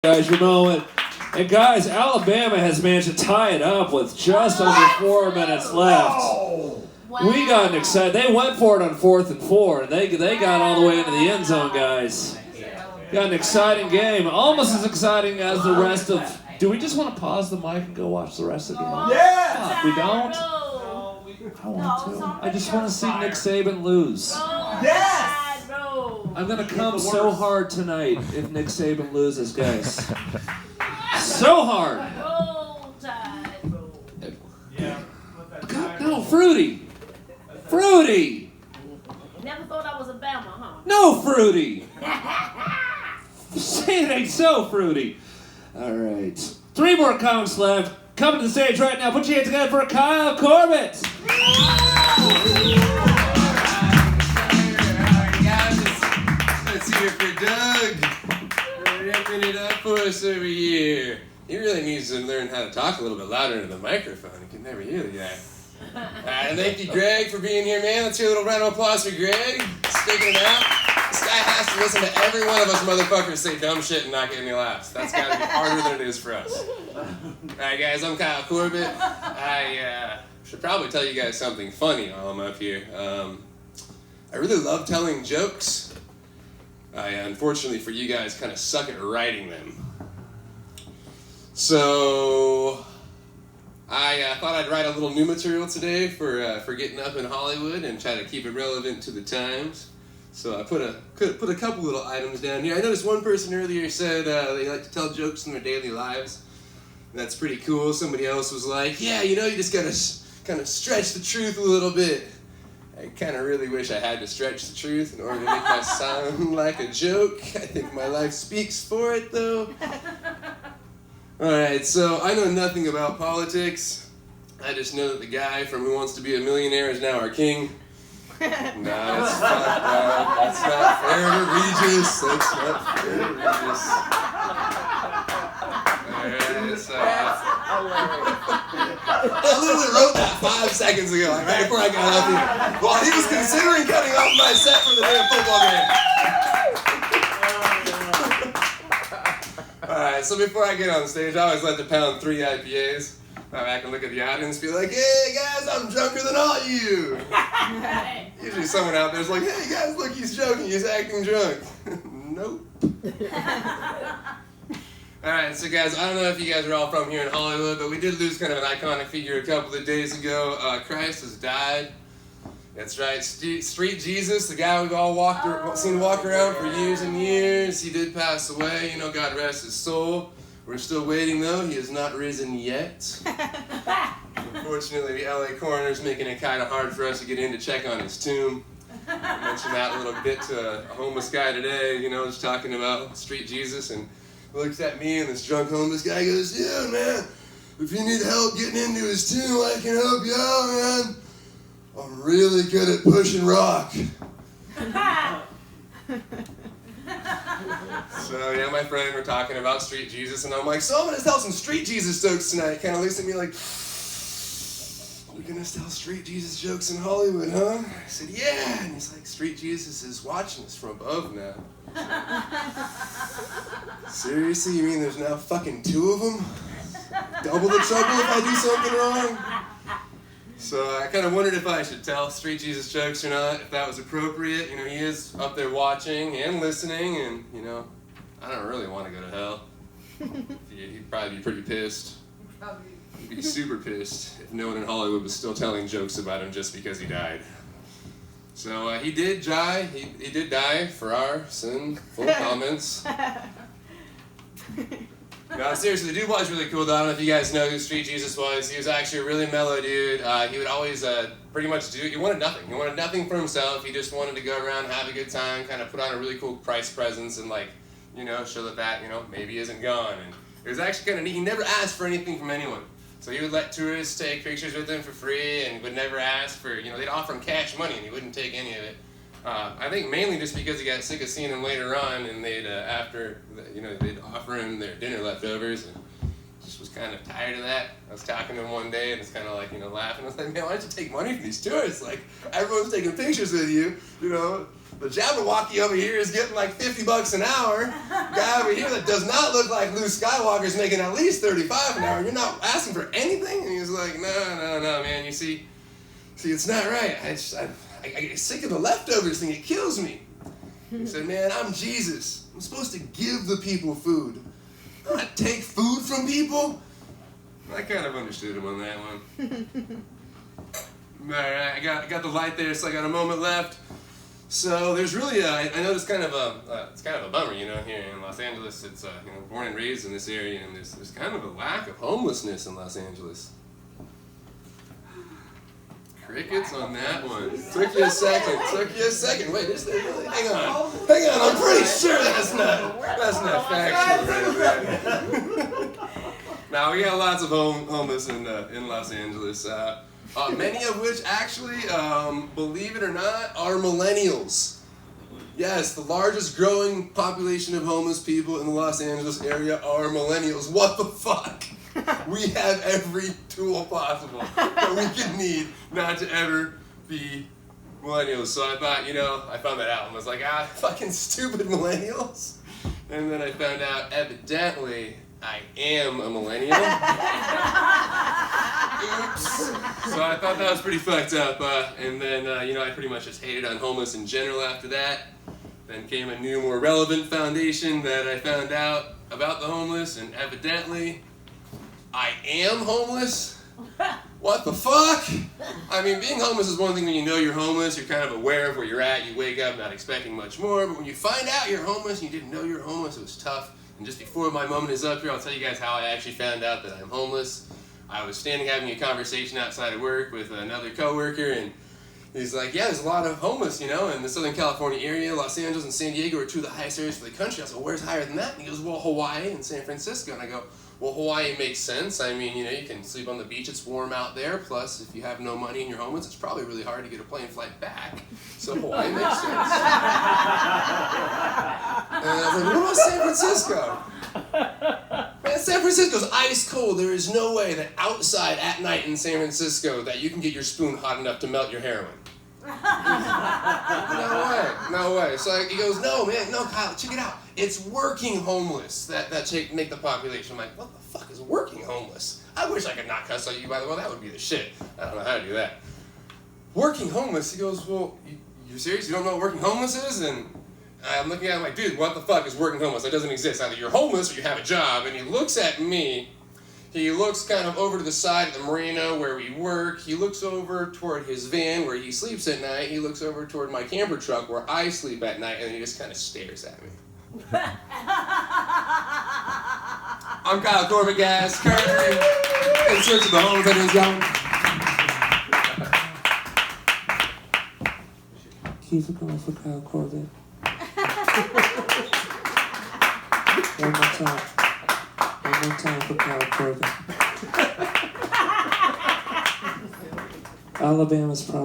Guys, and guys, Alabama has managed to tie it up with just under 4 minutes left. Wow. We got excited. They went for it on 4th and 4, and they got all the way into the end zone, guys. Got an exciting game, almost as exciting as the rest of. Do we just want to pause the mic and go watch the rest of the game? Yes. We don't. I want to. I just want to see Nick Saban lose. Yes. I'm gonna come so hard tonight if Nick Saban loses, guys. So hard. God, no, Fruity. Fruity. Never thought I was a Bama, huh? No, Fruity. Say it ain't so, Fruity. All right. 3 more counts left. Coming to the stage right now. Put your hands together for Kyle Corbett. Here for Doug, ripping it up for us over here. He really needs to learn how to talk a little bit louder into the microphone. He can never hear the guy. And thank you, Greg, for being here, man. Let's hear a little round of applause for Greg. Sticking it out. This guy has to listen to every one of us motherfuckers say dumb shit and not get any laughs. That's got to be harder than it is for us. All right, guys, I'm Kyle Corbett. I should probably tell you guys something funny while I'm up here. I really love telling jokes. I, unfortunately for you guys, kind of suck at writing them. So, I thought I'd write a little new material today for getting up in Hollywood and try to keep it relevant to the times. So I put a couple little items down here. I noticed one person earlier said they like to tell jokes in their daily lives. That's pretty cool. Somebody else was like, yeah, you just gotta kind of stretch the truth a little bit. I kind of really wish I had to stretch the truth in order to make my sound like a joke. I think my life speaks for it, though. Alright, so I know nothing about politics. I just know that the guy from Who Wants to Be a Millionaire is now our king. No, that's not fair to Regis. That's not fair to Regis. Alright, so... I literally wrote that 5 seconds ago, like right before I got up here. While he was considering cutting off my set for the damn football game. Alright, so before I get on stage, I always like to pound 3 IPAs. I can look at the audience and be like, hey guys, I'm drunker than all you. Usually someone out there's like, hey guys, look, he's joking, he's acting drunk. Nope. Alright, so guys, I don't know if you guys are all from here in Hollywood, but we did lose kind of an iconic figure a couple of days ago. Christ has died. That's right, Street Jesus, the guy we've all seen walk around for years and years. He did pass away, God rest his soul. We're still waiting though, he has not risen yet. Unfortunately, the LA coroner's making it kind of hard for us to get in to check on his tomb. I mentioned that a little bit to a homeless guy today, just talking about Street Jesus, and looks at me and this drunk homeless guy goes, yeah, man, if you need help getting into his tomb, I can help you out, man. I'm really good at pushing rock. So, yeah, my friend, we're talking about Street Jesus, and I'm like, so I'm going to tell some Street Jesus jokes tonight. Kind of looks at me like, we're going to tell Street Jesus jokes in Hollywood, huh? I said, yeah. And he's like, Street Jesus is watching us from above now. Seriously? You mean there's now fucking 2 of them? Double the trouble if I do something wrong? So I kind of wondered if I should tell Street Jesus jokes or not, if that was appropriate. He is up there watching and listening, and, I don't really want to go to hell. He'd probably be pretty pissed. He'd be super pissed if no one in Hollywood was still telling jokes about him just because he died. So he did die. He did die for our sinful comments. No, seriously, the dude was really cool though. I don't know if you guys know who Street Jesus was. He was actually a really mellow dude. He would always pretty much he wanted nothing. He wanted nothing for himself. He just wanted to go around, have a good time, kind of put on a really cool Christ presence and show that maybe isn't gone. And it was actually kind of neat. He never asked for anything from anyone. So he would let tourists take pictures with him for free and would never ask for, they'd offer him cash money and he wouldn't take any of it. I think mainly just because he got sick of seeing him later on, and they'd they'd offer him their dinner leftovers, and just was kind of tired of that. I was talking to him one day and it's kind of like, laughing. I was like, man, why don't you take money from these tourists? Like, everyone's taking pictures with you, The Jabberwocky over here is getting like $50 an hour. Guy over here that does not look like Luke Skywalker is making at least $35 an hour. You're not asking for anything? And he's like, no, man. You see, it's not right. I get sick of the leftovers thing. It kills me. He said, man, I'm Jesus. I'm supposed to give the people food, not take food from people. I kind of understood him on that one. All right, I got the light there, so I got a moment left. So there's really I know it's kind of a bummer, here in Los Angeles. It's born and raised in this area, and there's kind of a lack of homelessness in Los Angeles. Crickets on that one. Took you a second. Wait, hang on. I'm pretty sure that's not factual right there. Now we got lots of homeless in Los Angeles. Many of which actually, believe it or not, are millennials. Yes, the largest growing population of homeless people in the Los Angeles area are millennials. What the fuck? We have every tool possible that we could need not to ever be millennials. So I thought, I found that out and was like, fucking stupid millennials. And then I found out, evidently, I am a millennial. Oops. So I thought that was pretty fucked up. And then, I pretty much just hated on homeless in general after that. Then came a new, more relevant foundation that I found out about the homeless, and evidently, I am homeless? What the fuck? I mean, being homeless is one thing when you know you're homeless, you're kind of aware of where you're at, you wake up not expecting much more, but when you find out you're homeless and you didn't know you're homeless, it was tough. And just before my moment is up here, I'll tell you guys how I actually found out that I'm homeless. I was standing having a conversation outside of work with another coworker, and he's like, yeah, there's a lot of homeless, in the Southern California area. Los Angeles and San Diego are two of the highest areas for the country. I was like, where's higher than that? And he goes, well, Hawaii and San Francisco. And I go, well, Hawaii makes sense. I mean, you can sleep on the beach. It's warm out there. Plus, if you have no money and you're homeless, it's probably really hard to get a plane flight back. So Hawaii makes sense. And I was like, what about San Francisco? Man, San Francisco's ice cold. There is no way that outside at night in San Francisco that you can get your spoon hot enough to melt your heroin. No way. So he goes, no, Kyle, check it out. It's working homeless that make the population. I'm like, what the fuck is working homeless? I wish I could not cuss at you, by the way. That would be the shit. I don't know how to do that. Working homeless? He goes, well, you're serious? You don't know what working homeless is? And I'm looking at him like, dude, what the fuck is working homeless? That doesn't exist. Either you're homeless or you have a job. And he looks at me. He looks kind of over to the side of the marina where we work. He looks over toward his van where he sleeps at night. He looks over toward my camper truck where I sleep at night, and then he just kind of stares at me. I'm Kyle Corbett, guys, currently in search of the home that is gone. Keep it going for Kyle Corbett. One more time for Kyle Corbett. Alabama's probably